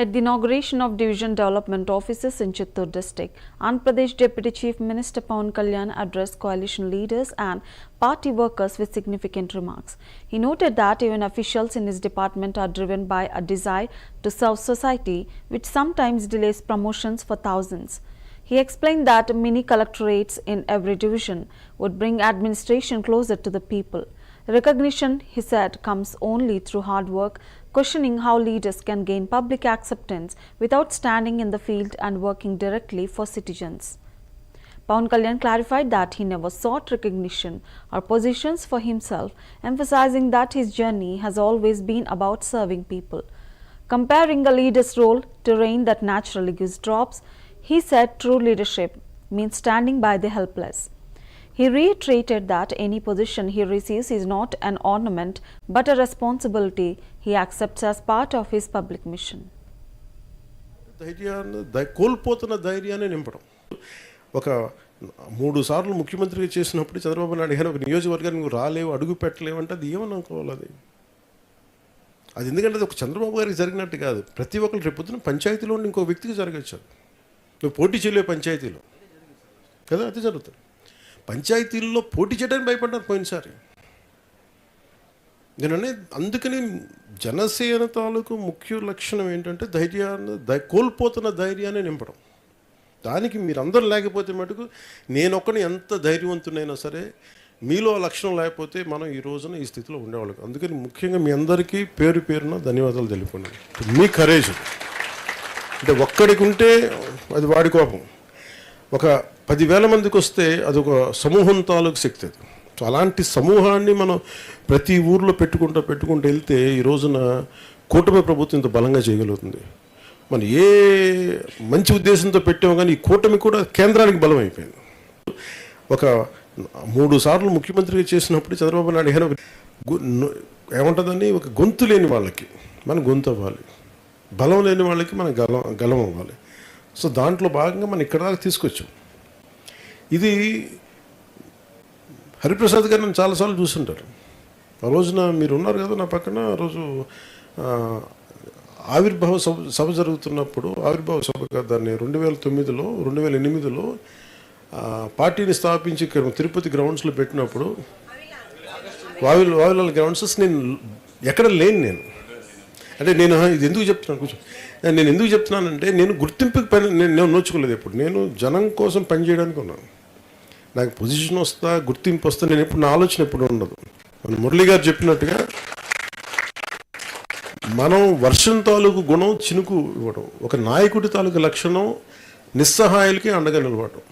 At the inauguration of Division Development Offices in Chittoor district, Andhra Pradesh Deputy Chief Minister Pawan Kalyan addressed coalition leaders and party workers with significant remarks. He noted that even officials in his department are driven by a desire to serve society, which sometimes delays promotions for thousands. He explained that mini collectorates in every division would bring administration closer to the people. Recognition, he said, comes only through hard work, questioning how leaders can gain public acceptance without standing in the field and working directly for citizens. Pawan Kalyan clarified that he never sought recognition or positions for himself, emphasizing that his journey has always been about serving people. Comparing a leader's role to rain that naturally gives drops, he said true leadership means standing by the helpless. He reiterated that any position he receives is not an ornament but a responsibility he accepts as part of his public mission. కోల్పోతున్న ధైర్యాన్ని నింపడం. ఒక 3 సార్లు ముఖ్యమంత్రిగా చేసినప్పుడు చంద్రబాబు నాయుడు గారు ఒక నియోజకవర్గానికి నువ్వు రాలేవు, అడుగు పెట్టలేవు అంటే అది ఏమనుకోవాలి? అది ఎందుకంటే అది ఒక చంద్రబాబు గారికి జరిగినట్టు కాదు. ప్రతి ఒక్కరు రేపు పొద్దున పంచాయతీలో ఉండి ఇంకో వ్యక్తికి జరగచ్చు. నువ్వు పోటీ చేయలేవు పంచాయతీలో కదా, అది జరుగుతుంది. పంచాయతీల్లో పోటీ చేయడానికి భయపడ్డారు పోయినసారి. నేననే అందుకని జనసేన తాలూకు ముఖ్య లక్షణం ఏంటంటే కోల్పోతున్న ధైర్యాన్ని నింపడం. దానికి మీరందరూ లేకపోతే మటుకు నేనొక్కని ఎంత ధైర్యవంతునైనా సరే మీలో ఆ లక్షణం లేకపోతే మనం ఈ రోజున ఈ స్థితిలో ఉండేవాళ్ళం. అందుకని ముఖ్యంగా మీ అందరికీ పేరు పేరున ధన్యవాదాలు తెలుపుకోండి. మీ కరేజ్ అంటే ఒక్కడికి ఉంటే అది వాడి కోపం, ఒక 10,000 మందికి వస్తే అదొక సమూహం తాలూకు శక్తి. అది సో అలాంటి సమూహాన్ని మనం ప్రతి ఊర్లో పెట్టుకుంటూ వెళ్తే ఈ రోజున కూటమి ప్రభుత్వం ఇంత బలంగా చేయగలుగుతుంది. మనం ఏ మంచి ఉద్దేశంతో పెట్టామో కానీ ఈ కూటమి కూడా కేంద్రానికి బలం అయిపోయింది. ఒక 3 సార్లు ముఖ్యమంత్రిగా చేసినప్పుడు చంద్రబాబు నాయుడు గారు ఏమంటుందని ఒక గొంతు లేని వాళ్ళకి మనం గొంతు అవ్వాలి, బలం లేని వాళ్ళకి మనం గలం అవ్వాలి. సో దాంట్లో భాగంగా మనం ఇక్కడ దాకా తీసుకొచ్చాం. ఇది హరిప్రసాద్ గారు నన్ను చాలాసార్లు చూస్తుంటారు. ఆ రోజున మీరు ఉన్నారు కదా నా పక్కన. ఆ రోజు ఆవిర్భావ సభ జరుగుతున్నప్పుడు, ఆవిర్భావ సభ దాన్ని 2008లో పార్టీని స్థాపించి తిరుపతి గ్రౌండ్స్లో పెట్టినప్పుడు వావిలాల్ గ్రౌండ్స్ నేను ఎక్కడ లేను. అంటే నేను ఇది ఎందుకు చెప్తున్నాను కొంచెం నేను ఎందుకు చెప్తున్నానంటే నేను గుర్తింపుకి పని నేను నోచుకోలేదు. ఎప్పుడు నేను జనం కోసం పనిచేయడానికి ఉన్నాను. నాకు పొజిషన్ వస్తా, గుర్తింపు వస్తా, నేను ఎప్పుడు నా ఆలోచన ఎప్పుడు ఉండదు. మురళి గారు చెప్పినట్టుగా మనం వర్షం తాలూకు గుణం చినుకు ఇవ్వడం, ఒక నాయకుడి తాలూకు లక్షణం నిస్సహాయాలకి అండగా నిలవడం.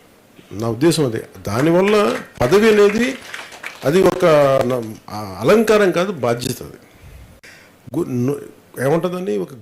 నా ఉద్దేశం అదే. దానివల్ల పదవి అనేది అది ఒక అలంకారం కాదు, బాధ్యత. అది ఏమంటుందని ఒక